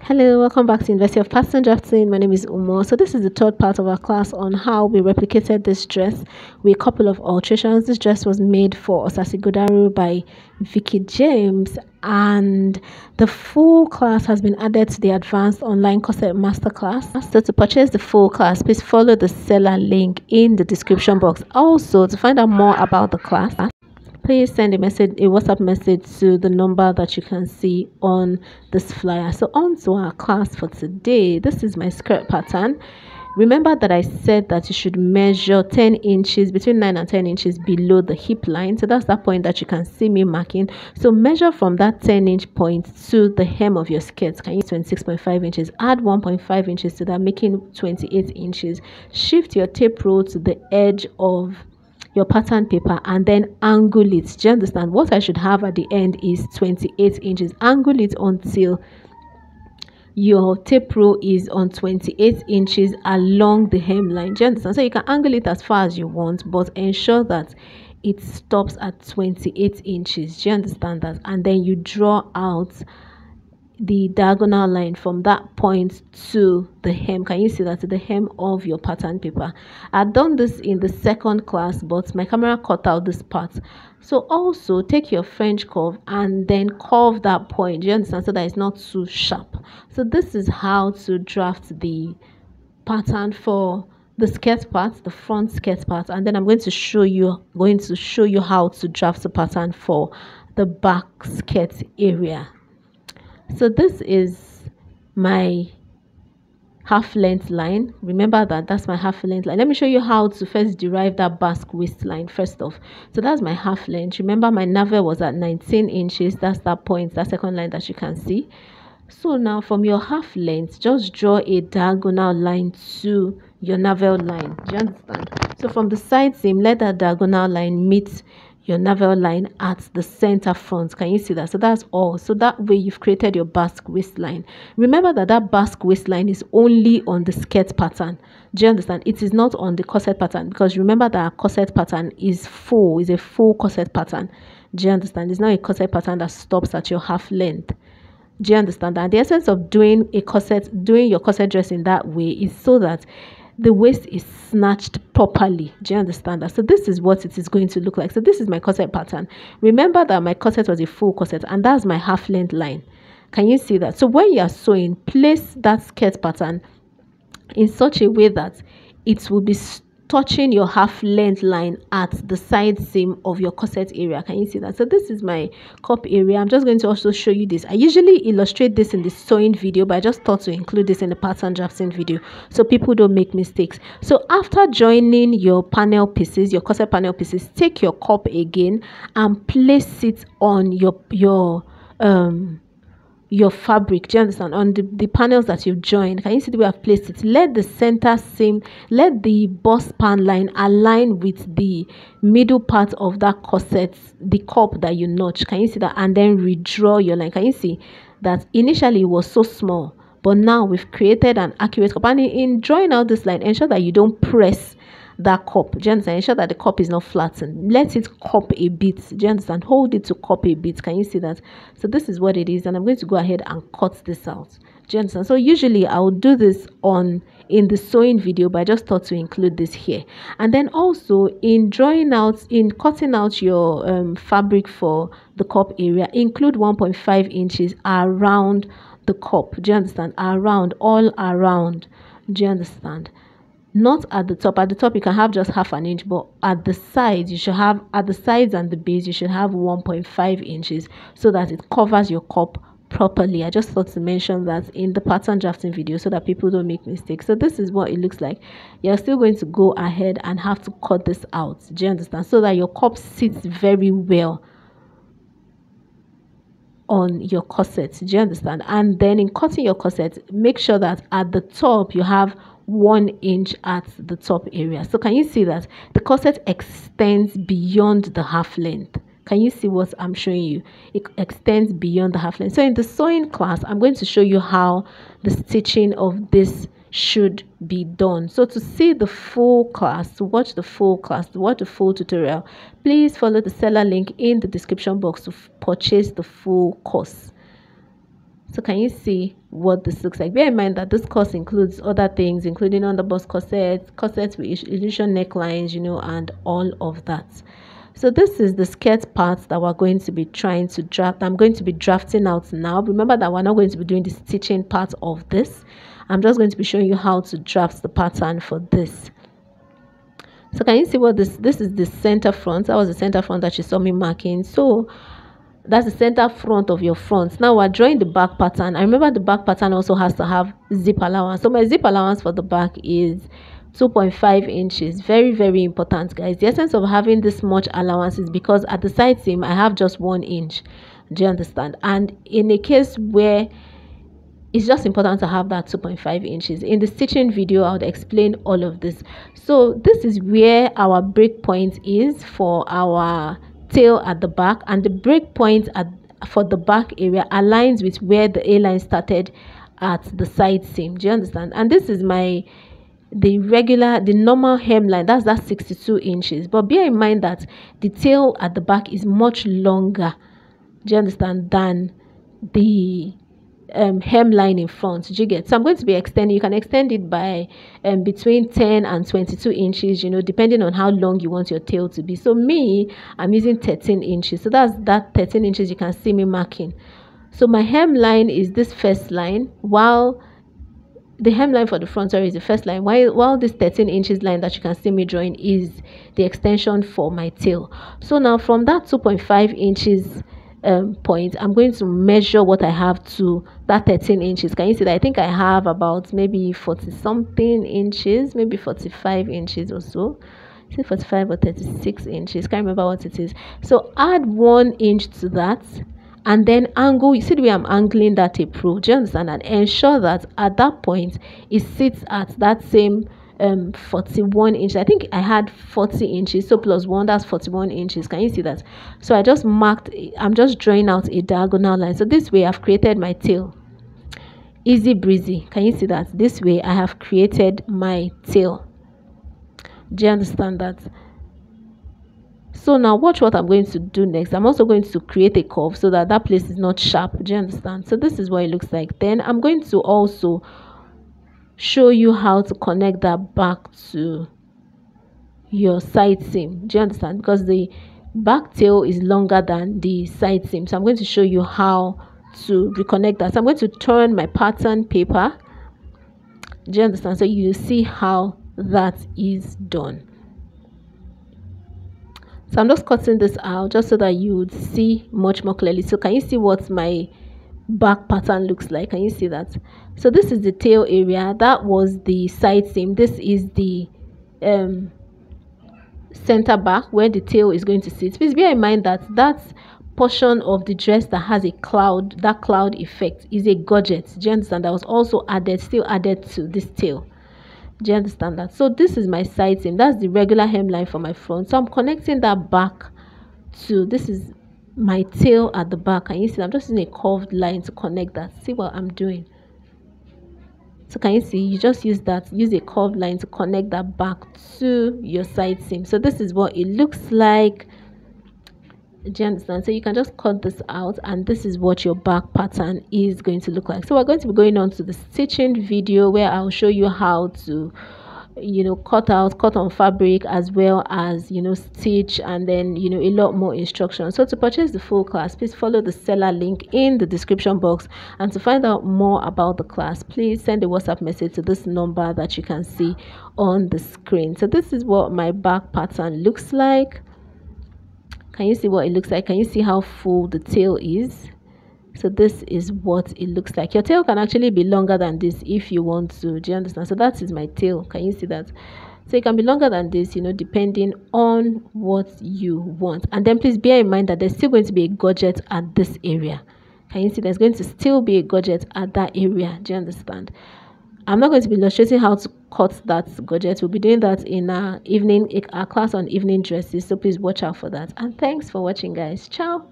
Hello, welcome back to University of Pattern Drafting. My name is Umo. So this is the third part of our class on how we replicated this dress with a couple of alterations. This dress was made for Osas Ighodaro by Veekee James, and the full class has been added to the advanced online corset masterclass. So to purchase the full class, please follow the seller link in the description box. Also, to find out more about the class, please send a WhatsApp message to the number that you can see on this flyer. So on to our class for today. This is my skirt pattern. Remember that I said that you should measure 10 inches, between 9 and 10 inches below the hip line. So that's that point that you can see me marking. So measure from that 10-inch point to the hem of your skirt. Can you 26.5 inches? Add 1.5 inches to that, making 28 inches. Shift your tape roll to the edge of your pattern paper and then angle it. Do you understand? What I should have at the end is 28 inches. Angle it until your tape roll is on 28 inches along the hemline. Do you understand? So you can angle it as far as you want, but ensure that it stops at 28 inches. Do you understand that? And then you draw out the diagonal line from that point to the hem. Can you see that? To the hem of your pattern paper. I've done this in the second class, but my camera cut out this part. So also take your French curve and then curve that point. Do you understand? So that it's not too sharp. So this is how to draft the pattern for the skirt part, the front skirt part, and then I'm going to show you how to draft the pattern for the back skirt area. So this is my half length line. Remember that's my half length line. Let me show you how to first derive that basque waistline first off. So that's my half length. Remember my navel was at 19 inches. That's that point, that second line that you can see. So now from your half length, just draw a diagonal line to your navel line. Do you understand? So from the side seam, let that diagonal line meet your navel line at the center front. Can you see that? So that's all. So that way you've created your basque waistline. Remember that basque waistline is only on the skirt pattern. Do you understand? It is not on the corset pattern, because remember that our corset pattern is a full corset pattern. Do you understand? It's not a corset pattern that stops at your half length. Do you understand that? The essence of doing your corset dress in that way is so that the waist is snatched properly. Do you understand that? So this is what it is going to look like. So this is my corset pattern. Remember that my corset was a full corset, and that's my half length line. Can you see that? So when you are sewing, place that skirt pattern in such a way that it will be touching your half length line at the side seam of your corset area. Can you see that? So this is my cup area. I'm just going to also show you this. I usually illustrate this in the sewing video, but I just thought to include this in the pattern drafting video so people don't make mistakes. So after joining your panel pieces, your corset panel pieces, take your cup again and place it on your fabric. Do you understand? On the panels that you've joined. Can you see the way I've placed it? Let the center seam, let the bust span line align with the middle part of that corset, the cup that you notch. Can you see that? And then redraw your line. Can you see that initially it was so small, but now we've created an accurate cup? And in drawing out this line, ensure that you don't press that cup. Do you understand? Ensure that the cup is not flattened. Let it cup a bit. Do you understand? Hold it to cup a bit. Can you see that? So this is what it is, and I'm going to go ahead and cut this out. Do you understand? So usually I would do this in the sewing video, but I just thought to include this here. And then also in cutting out your fabric for the cup area, include 1.5 inches around the cup. Do you understand? All around. Do you understand? Not at the top. At the top you can have just half an inch, but at the sides you should have, at the sides and the base you should have 1.5 inches so that it covers your cup properly. I just thought to mention that in the pattern drafting video so that people don't make mistakes. So this is what it looks like. You're still going to go ahead and have to cut this out. Do you understand? So that your cup sits very well on your corset. Do you understand? And then in cutting your corset, make sure that at the top you have 1 inch at the top area. So can you see that the corset extends beyond the half length? Can you see what I'm showing you? It extends beyond the half length. So in the sewing class, I'm going to show you how the stitching of this should be done. So to see the full class, to watch the full tutorial, please follow the seller link in the description box to purchase the full course. So can you see what this looks like? Bear in mind that this course includes other things, including underbust corsets with illusion necklines, and all of that. So this is the skirt part that we're going to be trying to draft. I'm going to be drafting out now. Remember that we're not going to be doing the stitching part of this. I'm just going to be showing you how to draft the pattern for this. So can you see what this is? The center front. That was the center front that you saw me marking. So that's the center front of your front. Now we're drawing the back pattern. I remember the back pattern also has to have zip allowance. So my zip allowance for the back is 2.5 inches. Very, very important, guys. The essence of having this much allowance is because at the side seam I have just 1 inch. Do you understand? And in a case where it's just important to have that 2.5 inches. In the stitching video, I would explain all of this. So this is where our break point is for our tail at the back, and the break point for the back area aligns with where the A-line started at the side seam. Do you understand? And this is the normal hemline. That's 62 inches. But bear in mind that the tail at the back is much longer, do you understand, than the hemline in front. Do you get? So I'm going to be extending. You can extend it by between 10 and 22 inches, depending on how long you want your tail to be. So me, I'm using 13 inches. So that's that 13 inches you can see me marking. So my hemline is this first line, while the hemline for the front is the first line, while this 13 inches line that you can see me drawing is the extension for my tail. So now from that 2.5 inches point, I'm going to measure what I have to that 13 inches. Can you see that? I think I have about maybe 40 something inches, maybe 45 inches or so. Is it 45 or 36 inches? Can't remember what it is. So add 1 inch to that, and then angle. You see the way I'm angling that tape rule. Do you understand? And ensure that at that point it sits at that same 41 inches. I think I had 40 inches, so plus 1, that's 41 inches. Can you see that? So I just marked, I'm just drawing out a diagonal line. So this way I've created my tail. Easy breezy. Can you see that? This way I have created my tail. Do you understand that? So now watch what I'm going to do next. I'm also going to create a curve so that place is not sharp. Do you understand? So this is what it looks like. Then I'm going to also show you how to connect that back to your side seam. Do you understand? Because the back tail is longer than the side seam. So I'm going to show you how to reconnect that. So I'm going to turn my pattern paper. Do you understand? So you see how that is done. So I'm just cutting this out just so that you would see much more clearly. So can you see what my back pattern looks like? Can you see that? So this is the tail area. That was the side seam. This is the center back where the tail is going to sit. Please bear in mind that that portion of the dress that has a cloud, that cloud effect, is a gorget. Do you understand? That was also added, still added to this tail. Do you understand that? So this is my side seam. That's the regular hemline for my front. So I'm connecting that back to, this is my tail at the back. Can you see? I'm just using a curved line to connect that. See what I'm doing? So can you see? You just use a curved line to connect that back to your side seam. So this is what it looks like. Do you understand? So you can just cut this out, and this is what your back pattern is going to look like. So we're going to be going on to the stitching video where I'll show you how to cut on fabric, as well as stitch, and then a lot more instructions. So to purchase the full class, please follow the seller link in the description box, and to find out more about the class, please send a WhatsApp message to this number that you can see on the screen. So this is what my back pattern looks like. Can you see what it looks like? Can you see how full the tail is? So this is what it looks like. Your tail can actually be longer than this if you want to. Do you understand? So that is my tail. Can you see that? So it can be longer than this, depending on what you want. And then please bear in mind that there's still going to be a gorget at this area. Can you see? There's going to still be a gorget at that area. Do you understand? I'm not going to be illustrating how to cut that gorget. We'll be doing that in our class on evening dresses. So please watch out for that. And thanks for watching, guys. Ciao.